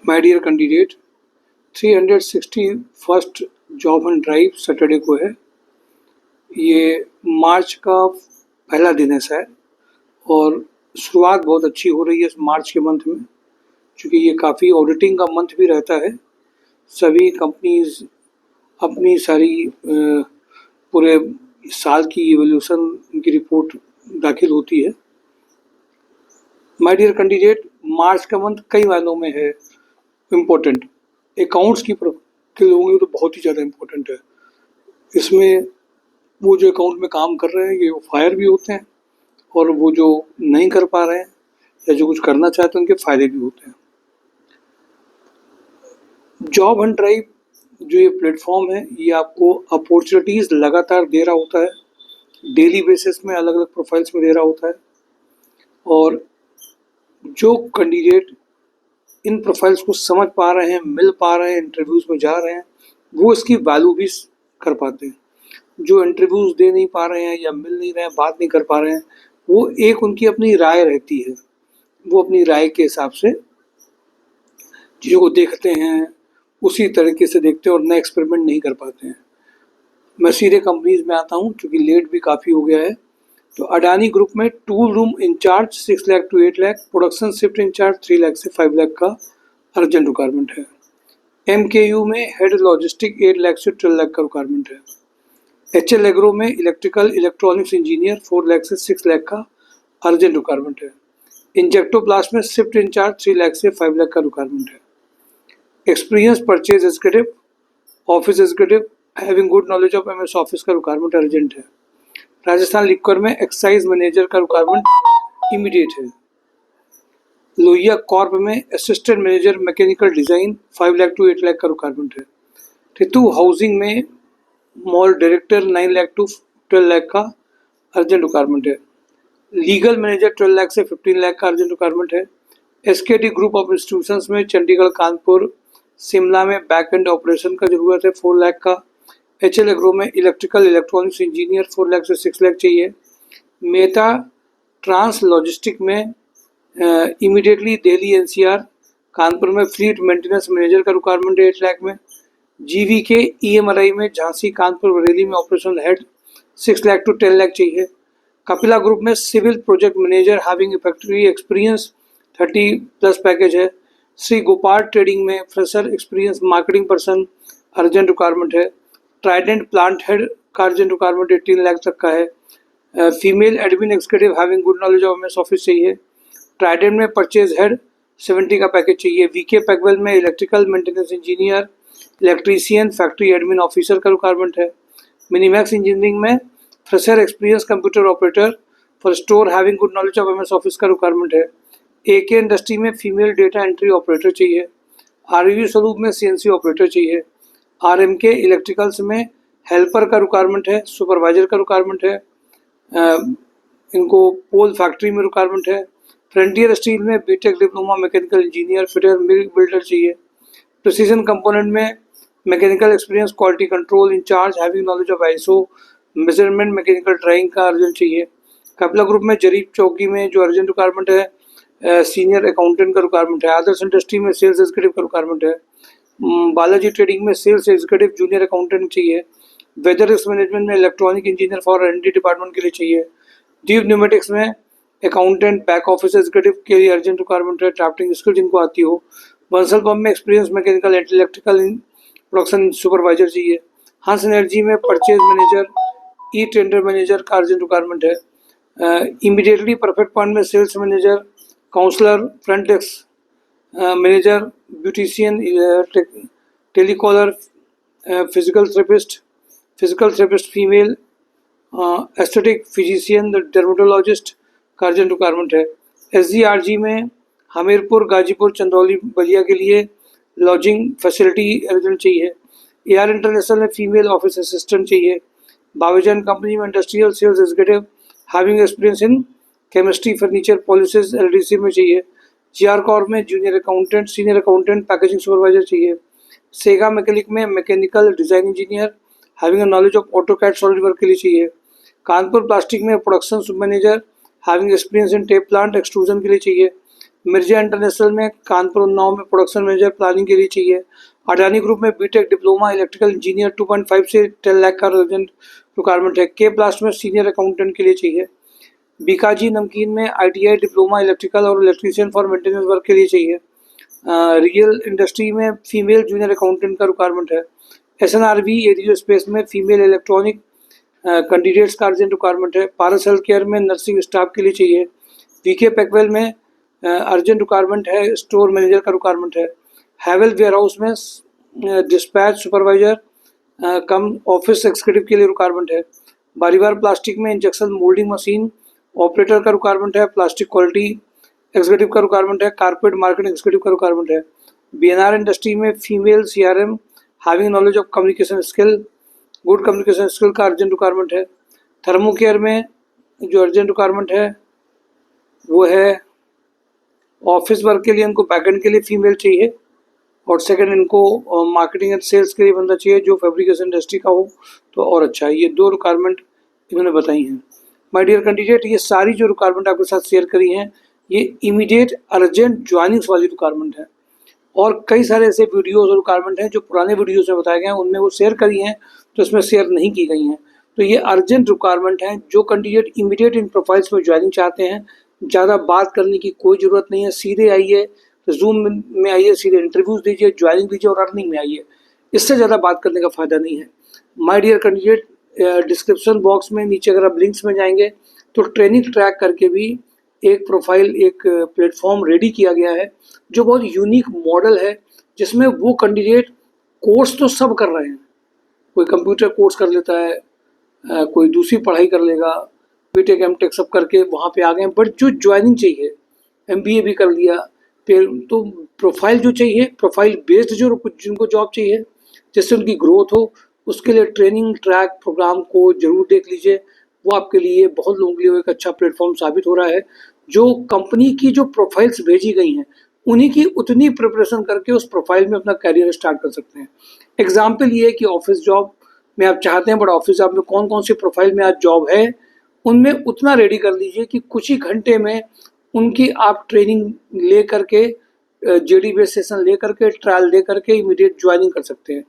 My dear candidate, 361st job and drive Saturday को है। ये मार्च का पहला दिन है शायद, और शुरुआत बहुत अच्छी हो रही है इस मार्च के मंथ में, क्योंकि ये काफ़ी ऑडिटिंग का मंथ भी रहता है। सभी कंपनीज अपनी सारी पूरे साल की इवोल्यूशन की रिपोर्ट दाखिल होती है। माय डियर कैंडिडेट, मार्च का मंथ कई मायनों में है इम्पोर्टेंट। अकाउंट्स के लोगों के लिए तो बहुत ही ज़्यादा इम्पोर्टेंट है। इसमें वो जो अकाउंट में काम कर रहे हैं ये फायर भी होते हैं, और वो जो नहीं कर पा रहे हैं या जो कुछ करना चाहते हैं उनके फ़ायदे भी होते हैं। जॉब एंड ड्राइव जो ये प्लेटफॉर्म है ये आपको अपॉर्चुनिटीज़ लगातार दे रहा होता है, डेली बेसिस में अलग अलग प्रोफाइल्स में दे रहा होता है। और जो कैंडिडेट इन प्रोफाइल्स को समझ पा रहे हैं, मिल पा रहे हैं, इंटरव्यूज़ में जा रहे हैं, वो इसकी वैल्यू भी कर पाते हैं। जो इंटरव्यूज़ दे नहीं पा रहे हैं या मिल नहीं रहे हैं, बात नहीं कर पा रहे हैं, वो एक उनकी अपनी राय रहती है, वो अपनी राय के हिसाब से चीज़ों को देखते हैं, उसी तरीके से देखते हैं और नए एक्सपेरिमेंट नहीं कर पाते हैं। मैं सीधे कंपनीज में आता हूँ क्योंकि लेट भी काफ़ी हो गया है। तो अडानी ग्रुप में tool room incharge 6 lakh two 8 lakh, production shift incharge 3 lakh से 5 लाख का अर्जेंट रिक्वायरमेंट है। MKU में हेड लॉजिस्टिक 8 लाख से 12 लाख का रिक्वायरमेंट है। HL एग्रो में इलेक्ट्रिकल इलेक्ट्रॉनिक्स इंजीनियर 4 लाख से 6 लाख का अर्जेंट रिक्वायरमेंट है। इंजेक्टोप्लास्ट में शिफ्ट इंचार्ज 3 लाख से 5 लाख का रिक्वायरमेंट है। Experience purchase executive, office executive having good knowledge of MS office का रिक्वायरमेंट अर्जेंट है। राजस्थान लिक्वर में एक्साइज मैनेजर का रिक्वायरमेंट इमीडिएट है। लोहिया कॉर्प में assistant manager mechanical design 5 lakh two 8 lakh का रिक्वायरमेंट है। टितू हाउसिंग में mall director 9 lakh two 12 lakh का अर्जेंट रिक्वायरमेंट है। लीगल मैनेजर 12 लाख से 15 लाख का अर्जेंट रिक्वायरमेंट है। SKT ग्रुप ऑफ इंस्टीट्यूशंस में चंडीगढ़, कानपुर, शिमला में बैक एंड ऑपरेशन का ज़रूरत है 4 लाख का। HL एग्रो में इलेक्ट्रिकल इलेक्ट्रॉनिक्स इंजीनियर 4 लाख से 6 लाख चाहिए। मेटा ट्रांस लॉजिस्टिक में इमीडिएटली दिल्ली NCR, कानपुर में फ्लीट मेंटेनेंस मैनेजर का रिक्वायरमेंट है 8 लाख में। GVK EMRI में झांसी, कानपुर, बरेली में operational head 6 lakh to 10 lakh चाहिए। कपिला ग्रुप में civil project manager having factory experience 30+ package है। श्री गोपाल ट्रेडिंग में fresher experience marketing person urgent requirement है। ट्राइडेंट प्लांट हेड का अर्जेंट रिक्वायरमेंट 18 लाख तक का है। Female admin executive having good knowledge of MS office चाहिए। ट्राइडेंट में परचेज हेड 70 का पैकेज चाहिए। VK पैकवेल में electrical maintenance engineer, electrician, factory admin officer का रिक्वायरमेंट है। मिनीमैक्स इंजीनियरिंग में fresher experience computer operator for store having good knowledge of MS office का requirement है। AK इंडस्ट्री में फीमेल डेटा एंट्री ऑपरेटर चाहिए। RV Swaroop में CNC operator चाहिए। RMK electricals में हेल्पर का रिक्वायरमेंट है, सुपरवाइजर का रिक्वायरमेंट है। इनको पोल फैक्ट्री में रिक्वायरमेंट है। फ्रंटियर स्टील में BTech diploma mechanical engineer, fitter, mill builder चाहिए। प्रिसीजन कंपोनेंट में mechanical experience, quality control in-charge having knowledge of ISO, measurement, mechanical drawing का अर्जेंट चाहिए। कपिला ग्रुप में जरीब चौकी में जो अर्जेंट रिक्वायरमेंट है सीनियर अकाउंटेंट का रिक्वायरमेंट है। आदर्श इंडस्ट्री में सेल्स एग्जीक्यूटिव का रिक्वायरमेंट है। बालाजी ट्रेडिंग में सेल्स एग्जीक्यूटिव जूनियर अकाउंटेंट चाहिए। वेदर रिस्क मैनेजमेंट में electronic engineer for R&D department के लिए चाहिए। दीप न्यूमेटिक्स में अकाउंटेंट बैक ऑफिस एग्जीक्यूटिव के लिए अर्जेंट रिक्वायरमेंट है, ड्राफ्टिंग स्किल जिनको आती हो। बंसल पंप में experience mechanical electrical production supervisor चाहिए। हंस एनर्जी में परचेज मैनेजर, टेंडर मैनेजर का अर्जेंट रिक्वायरमेंट है। इमीडिएटली परफेक्ट पॉइंट में sales manager, counsellor, front desk manager, beautician, telecaller, physical therapist female, aesthetic physician, dermatologist का अर्जेंट रिक्वायरमेंट है। SGRG में हमीरपुर, गाजीपुर, चंदौली, बलिया के लिए लॉजिंग फैसिलिटी अर्जेंट चाहिए। AR इंटरनेशनल में फीमेल ऑफिस असिस्टेंट चाहिए। बावेजन कंपनी में industrial sales executive having experience in chemistry, furniture, policies, LDC में चाहिए। GR कॉर्प में junior accountant, senior accountant, packaging supervisor चाहिए। सेगा मैकेनिक में mechanical design engineer having knowledge of AutoCAD solid work के लिए चाहिए। कानपुर प्लास्टिक में production sup manager having experience in tape plant extrusion के लिए चाहिए। मिर्जा इंटरनेशनल में कानपुर उन्नाव में प्रोडक्शन मैनेजर प्लानिंग के लिए चाहिए। अडानी ग्रुप में बीटेक डिप्लोमा इलेक्ट्रिकल इंजीनियर 2.5 से 10 लाख का अर्जेंट रिक्वायरमेंट है। के प्लास्ट में सीनियर अकाउंटेंट के लिए चाहिए। बीकाजी नमकीन में ITI डिप्लोमा इलेक्ट्रिकल और इलेक्ट्रीशियन फॉर मेंटेनेंस वर्क के लिए चाहिए। रियल इंडस्ट्री में फीमेल जूनियर अकाउंटेंट का रिक्वायरमेंट है। SNRV एरियो स्पेस में फीमेल इलेक्ट्रॉनिक कैंडिडेट्स का अर्जेंट रिक्वायरमेंट है। पारस हेल्थ केयर में नर्सिंग स्टाफ के लिए चाहिए। VK पैकवेल में अर्जेंट रिक्वायरमेंट है, स्टोर मैनेजर का रिक्वायरमेंट है। हैवेल वेयर हाउस में डिस्पैच सुपरवाइजर कम ऑफिस एग्जीक्यूटिव के लिए रिक्वायरमेंट है। बारीवार प्लास्टिक में इंजेक्शन मोल्डिंग मशीन ऑपरेटर का रिक्वायरमेंट है। प्लास्टिक क्वालिटी एग्जीक्यूटिव का रिक्वायरमेंट है। कारपेट मार्केटिंग एग्जीक्यूटिव का रिक्वायरमेंट है। BNR इंडस्ट्री में female CRM having knowledge of communication skill, good communication skill का अर्जेंट रिक्वायरमेंट है। थर्मोकेयर में जो अर्जेंट रिक्वायरमेंट है वो है ऑफिस वर्क के लिए इनको बैकएंड के लिए फीमेल चाहिए, और सेकंड इनको मार्केटिंग एंड सेल्स के लिए बंदा चाहिए जो फैब्रिकेशन इंडस्ट्री का हो तो और अच्छा है। ये 2 रिक्वायरमेंट इन्होंने बताई हैं। माय डियर कैंडिडेट, ये सारी जो रिक्वायरमेंट आपके साथ शेयर करी हैं ये इमीडिएट अर्जेंट ज्वाइनिंग्स वाली रिक्वायरमेंट है, और कई सारे ऐसे वीडियोज़ और रिक्वायरमेंट हैं जो पुराने वीडियोज़ में बताए गए हैं उनमें वो शेयर करी हैं तो इसमें शेयर नहीं की गई हैं। तो ये अर्जेंट रिक्वायरमेंट हैं। जो कैंडिडेट इमीडिएट इन प्रोफाइल्स में ज्वाइनिंग चाहते हैं, ज़्यादा बात करने की कोई ज़रूरत नहीं है, सीधे आइए, जूम में आइए, सीधे इंटरव्यूज़ दीजिए, ज्वाइनिंग दीजिए और अर्निंग में आइए। इससे ज़्यादा बात करने का फ़ायदा नहीं है। My dear candidate, description box में नीचे अगर आप लिंक्स में जाएंगे तो ट्रेनिंग ट्रैक करके भी एक प्रोफाइल, एक प्लेटफॉर्म रेडी किया गया है जो बहुत यूनिक मॉडल है, जिसमें वो कैंडिडेट कोर्स तो सब कर रहे हैं, कोई कंप्यूटर कोर्स कर लेता है, कोई दूसरी पढ़ाई कर लेगा, BTech MTech सब करके वहाँ पे आ गए, बट जो ज्वाइनिंग चाहिए, MBA भी कर लिया, फिर तो प्रोफाइल जो चाहिए, प्रोफाइल बेस्ड जो जिनको जॉब चाहिए जिससे उनकी ग्रोथ हो, उसके लिए ट्रेनिंग ट्रैक प्रोग्राम को जरूर देख लीजिए। वो आपके लिए, बहुत लोगों के लिए एक अच्छा प्लेटफॉर्म साबित हो रहा है। जो कंपनी की जो प्रोफाइल्स भेजी गई हैं उन्हीं की उतनी प्रिपरेशन करके उस प्रोफाइल में अपना करियर स्टार्ट कर सकते हैं। एग्जाम्पल ये है कि ऑफिस जॉब में आप चाहते हैं, बट ऑफिस जॉब में कौन कौन सी प्रोफाइल में आज जॉब है उनमें उतना रेडी कर लीजिए कि कुछ ही घंटे में उनकी आप ट्रेनिंग ले करके, JD बेस सेशन ले करके, ट्रायल दे करके इमीडिएट ज्वाइनिंग कर सकते हैं।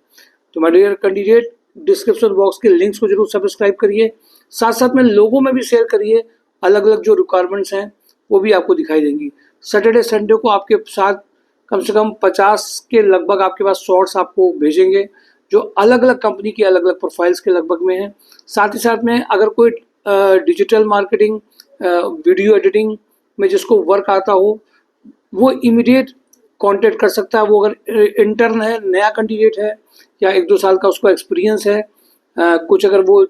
तो my dear candidate, description box के लिंक्स को जरूर सब्सक्राइब करिए, साथ साथ में लोगों में भी शेयर करिए। अलग अलग जो रिक्वायरमेंट्स हैं वो भी आपको दिखाई देंगी। सैटरडे संडे को आपके साथ कम से कम 50 के लगभग आपके पास शॉर्ट्स आपको भेजेंगे जो अलग अलग कंपनी की अलग अलग प्रोफाइल्स के लगभग में हैं। साथ ही साथ में अगर कोई डिजिटल मार्केटिंग, वीडियो एडिटिंग में जिसको वर्क आता हो वो इमीडिएट कांटेक्ट कर सकता है। वो अगर इंटर्न है, नया कैंडिडेट है या 1-2 साल का उसको एक्सपीरियंस है, कुछ अगर वो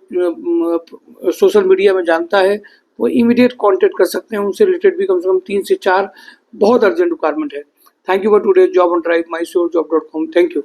सोशल मीडिया में जानता है, वो इमीडिएट कांटेक्ट कर सकते हैं। उनसे रिलेटेड भी कम से कम 3 से 4 बहुत अर्जेंट रिक्वायरमेंट है। Thank you for today job on drive, mysurjob.com। Thank you.